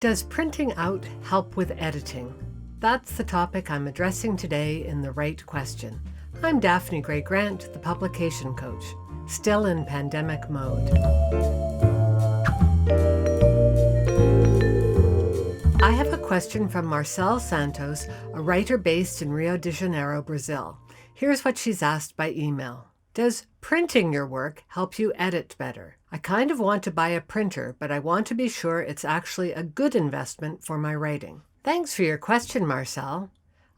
Does printing out help with editing? That's the topic I'm addressing today in The Right Question. I'm Daphne Gray Grant, the publication coach, still in pandemic mode. I have a question from Marcel Santos, a writer based in Rio de Janeiro, Brazil. Here's what she's asked by email. Does printing your work help you edit better? I kind of want to buy a printer, but I want to be sure it's actually a good investment for my writing. Thanks for your question, Marcel.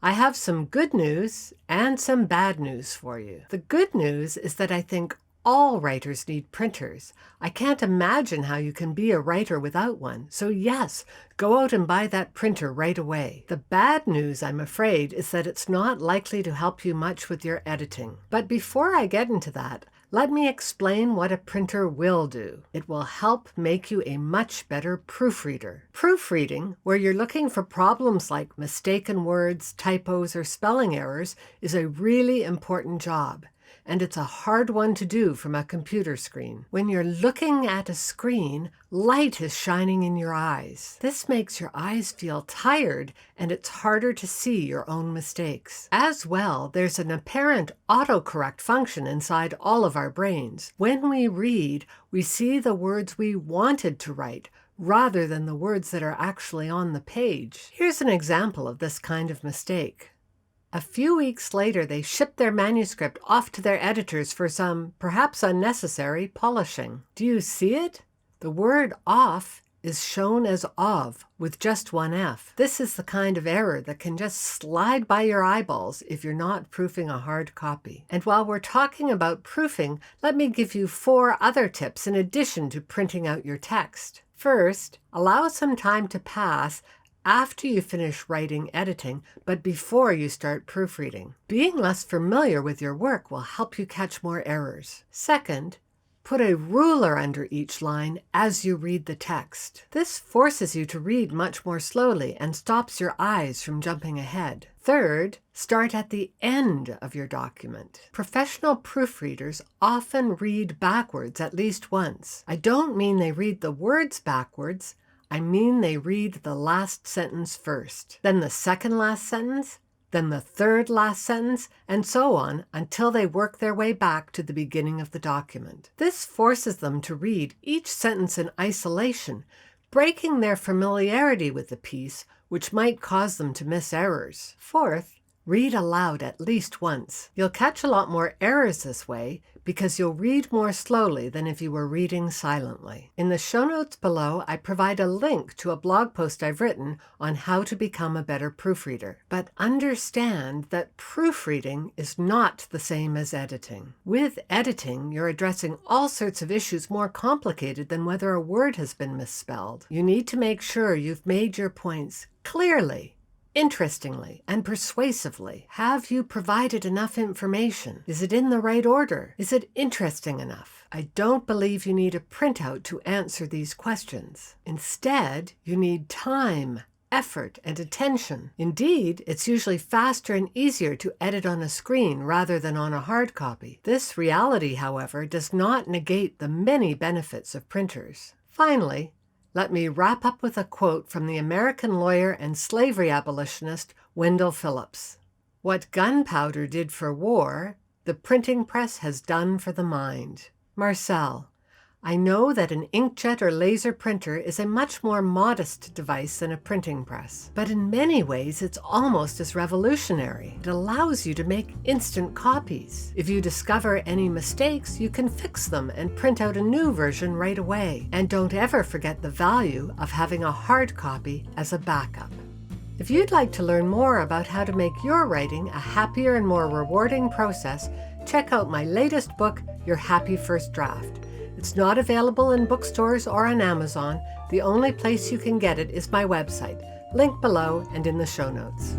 I have some good news and some bad news for you. The good news is that I think all writers need printers. I can't imagine how you can be a writer without one. So yes, go out and buy that printer right away. The bad news, I'm afraid, is that it's not likely to help you much with your editing. But before I get into that, let me explain what a printer will do. It will help make you a much better proofreader. Proofreading, where you're looking for problems like mistaken words, typos, or spelling errors, is a really important job. And it's a hard one to do from a computer screen. When you're looking at a screen, light is shining in your eyes. This makes your eyes feel tired, and it's harder to see your own mistakes. As well, there's an apparent autocorrect function inside all of our brains. When we read, we see the words we wanted to write, rather than the words that are actually on the page. Here's an example of this kind of mistake. A few weeks later, they shipped their manuscript off to their editors for some, perhaps unnecessary, polishing. Do you see it? The word off is shown as of, with just one F. This is the kind of error that can just slide by your eyeballs if you're not proofing a hard copy. And while we're talking about proofing, let me give you 4 other tips in addition to printing out your text. First, allow some time to pass after you finish writing editing, but before you start proofreading. Being less familiar with your work will help you catch more errors. Second, put a ruler under each line as you read the text. This forces you to read much more slowly and stops your eyes from jumping ahead. Third, start at the end of your document. Professional proofreaders often read backwards at least once. I don't mean they read the words backwards. I mean they read the last sentence first, then the second last sentence, then the third last sentence, and so on until they work their way back to the beginning of the document. This forces them to read each sentence in isolation, breaking their familiarity with the piece, which might cause them to miss errors. Fourth, read aloud at least once. You'll catch a lot more errors this way because you'll read more slowly than if you were reading silently. In the show notes below, I provide a link to a blog post I've written on how to become a better proofreader. But understand that proofreading is not the same as editing. With editing, you're addressing all sorts of issues more complicated than whether a word has been misspelled. You need to make sure you've made your points clearly, interestingly, and persuasively. Have you provided enough information? Is it in the right order? Is it interesting enough? I don't believe you need a printout to answer these questions. Instead, you need time, effort, and attention. Indeed, it's usually faster and easier to edit on a screen rather than on a hard copy. This reality, however, does not negate the many benefits of printers. Finally, let me wrap up with a quote from the American lawyer and slavery abolitionist Wendell Phillips. "What gunpowder did for war, the printing press has done for the mind." Marcel, I know that an inkjet or laser printer is a much more modest device than a printing press, but in many ways it's almost as revolutionary. It allows you to make instant copies. If you discover any mistakes, you can fix them and print out a new version right away. And don't ever forget the value of having a hard copy as a backup. If you'd like to learn more about how to make your writing a happier and more rewarding process, check out my latest book, Your Happy First Draft. It's not available in bookstores or on Amazon. The only place you can get it is my website. Link below and in the show notes.